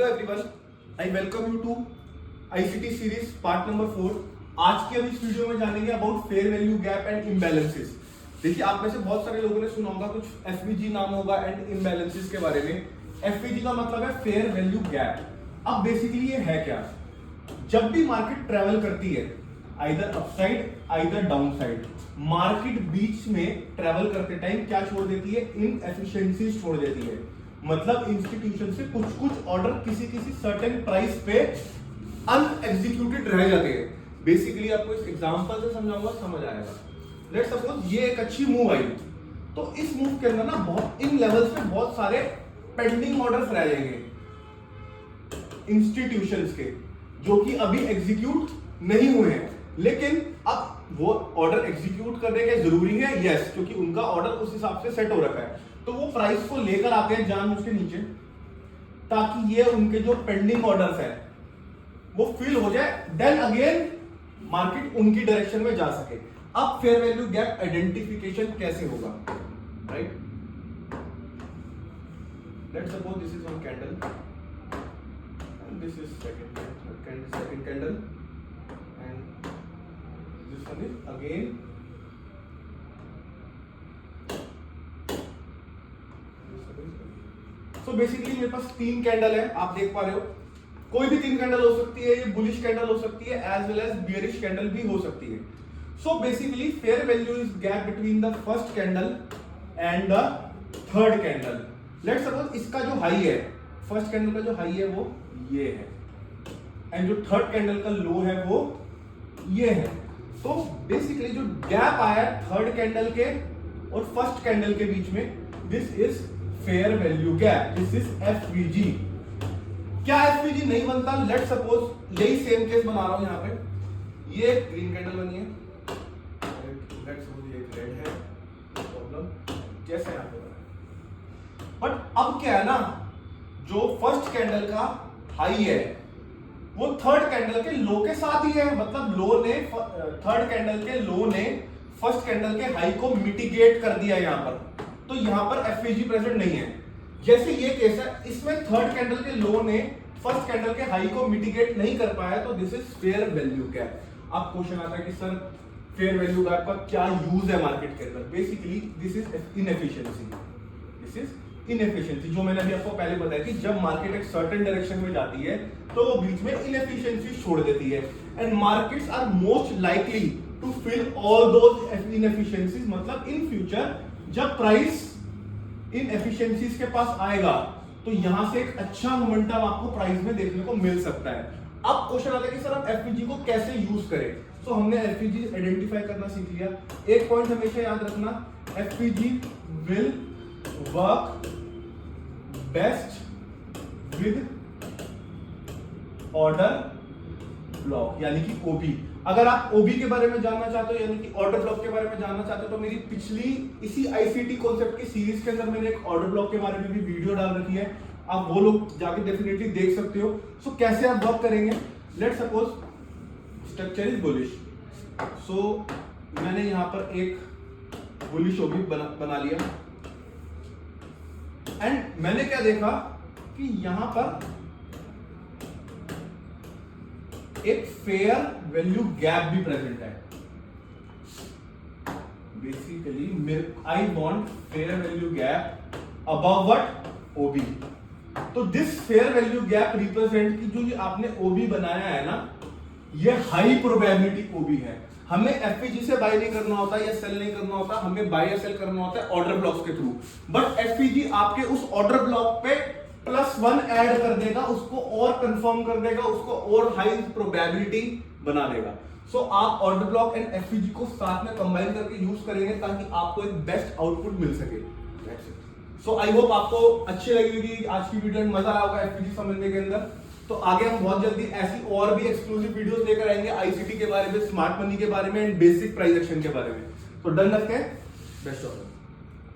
Hello everyone, I welcome you to ICT series part number 4। आज की हम इस वीडियो में जानेंगे about fair value gap and imbalances. देखिए, आप में से बहुत सारे लोगों ने सुना होगा, कुछ एफवीजी नाम होगा एंड इम्बैलेंसेस के बारे में। एफवीजी का मतलब है फेयर वैल्यू गैप। अब बेसिकली ये है क्या? जब भी मार्केट ट्रेवल करती है either upside either downside, market बीच में ट्रेवल करते टाइम क्या छोड़ देती है? इनएफिशिएंसीज छोड़ देती है। मतलब इंस्टीट्यूशन से कुछ कुछ ऑर्डर किसी सर्टेन प्राइस पे अनएग्जीक्यूटेड रह जाते हैं। बेसिकली आपको इस एग्जांपल से समझाऊंगा, समझ आएगा। लेट्स सपोज ये एक अच्छी मूव आई, तो इस मूव के अंदर ना बहुत इन लेवल्स पे बहुत सारे पेंडिंग ऑर्डर्स रह जाएंगे इंस्टीट्यूशंस के, जो कि अभी एग्जीक्यूट नहीं हुए हैं। लेकिन अब वो ऑर्डर एग्जीक्यूट करने के जरूरी है, यस, क्योंकि उनका ऑर्डर उस हिसाब से सेट हो रखा है। तो वो प्राइस को लेकर आते हैं जानबूझ के नीचे, ताकि ये उनके जो पेंडिंग ऑर्डर्स है वो फिल हो जाए, देन अगेन मार्केट उनकी डायरेक्शन में जा सके। अब फेयर वैल्यू गैप आइडेंटिफिकेशन कैसे होगा? Right, let's suppose this is one candle and this is second candle and this one is again तो बेसिकली मेरे पास 3 कैंडल है, आप देख पा रहे हो। कोई भी 3 कैंडल हो सकती है, ये बुलिश कैंडल हो सकती है as well as bearish candle भी हो सकती है। So basically fair value is gap between the first candle and the third candle. Let's suppose इसका जो हाई है, फर्स्ट कैंडल का जो हाई है वो ये है, एंड जो थर्ड कैंडल का लो है वो ये है। तो बेसिकली जो गैप आया थर्ड कैंडल के और फर्स्ट कैंडल के बीच में, this is fair value gap, this is FVG. क्या एफवीजी नहीं बनता? लेट्स सपोज यही सेम केस बना रहा हूं यहां पे, ये ग्रीन कैंडल बनी है, लेट्स सपोज ये रेड है, प्रॉब्लम जैसे यहां पे बना। बट अब क्या है ना, जो फर्स्ट कैंडल का हाई है वो थर्ड कैंडल के लो के साथ ही है। मतलब लो ने थर्ड कैंडल के लो ने फर्स्ट कैंडल के हाई को मिटिगेट कर दिया यहां पर, तो यहां पर एफवीजी प्रेजेंट नहीं है। जैसे ये केस है, इसमें थर्ड कैंडल के लो ने फर्स्ट कैंडल के हाई को मिटिगेट नहीं कर पाया, तो this is fair value gap. अब क्वेश्चन आता है कि सर फेयर वैल्यू गैप का क्या यूज है मार्केट के अंदर? Basically this is inefficiency, this is inefficiency. जो मैंने अभी आपको पहले बताया कि जब मार्केट एक सर्टेन डायरेक्शन में जाती है तो वो बीच में इनएफिशिएंसी छोड़ देती है, and markets are most likely to fill all those inefficiencies. मतलब इन फ्यूचर जब प्राइस इन एफिशिएंसीज के पास आएगा तो यहां से एक अच्छा मोमेंटम आपको प्राइस में देखने को मिल सकता है। अब क्वेश्चन आता है कि सर हम एफवीजी को कैसे यूज करें? तो हमने एफवीजी आइडेंटिफाई करना सीख लिया। एक पॉइंट हमेशा याद रखना, FVG will work best with order block, यानी कि ओबी। अगर आप ओबी के बारे में जानना चाहते हो, यानी कि ऑर्डर ब्लॉक के बारे में जानना चाहते हो, तो मेरी पिछली इसी आईसीटी कॉन्सेप्ट की सीरीज के अंदर मैंने एक ऑर्डर ब्लॉक के बारे में भी वीडियो डाल रखी है, आप वो लोग जाके डेफिनेटली देख सकते हो। सो कैसे आप वर्क करेंगे? Let's suppose structure is bullish, so मैंने यहां पर एक बुलिश ओबी बना लिया, एंड मैंने क्या देखा कि यहां पर एक फेयर वैल्यू गैप भी प्रेजेंट है। Basically I want fair value gap above what? OB. तो this fair value gap represent की जो ये आपने ओबी बनाया है ना, ये हाई प्रोबेबिलिटी ओबी है। हमें एफवीजी से बाय नहीं करना होता या सेल नहीं करना होता, हमें बाय या सेल करना होता है ऑर्डर ब्लॉक्स के थ्रू। बट एफवीजी आपके उस ऑर्डर ब्लॉक पे +1 ऐड कर देगा, उसको और कंफर्म कर देगा, उसको और हाई प्रोबेबिलिटी बना देगा। सो आप ऑर्डर ब्लॉक एंड एफवीजी को साथ में कंबाइन करके यूज करेंगे ताकि आपको एक बेस्ट आउटपुट मिल सके। सो आई होप आपको अच्छी लगी होगी आज की वीडियो, मजा आया होगा एफवीजी समझने के अंदर। तो आगे हम बहुत जल्दी ऐसी और भी एक्सक्लूसिव वीडियोस लेकर आएंगे आईसीटी के बारे में, स्मार्ट मनी के बारे में एंड बेसिक प्राइस एक्शन के बारे में। तो डन रखते हैं, बेस्ट ऑफ लक।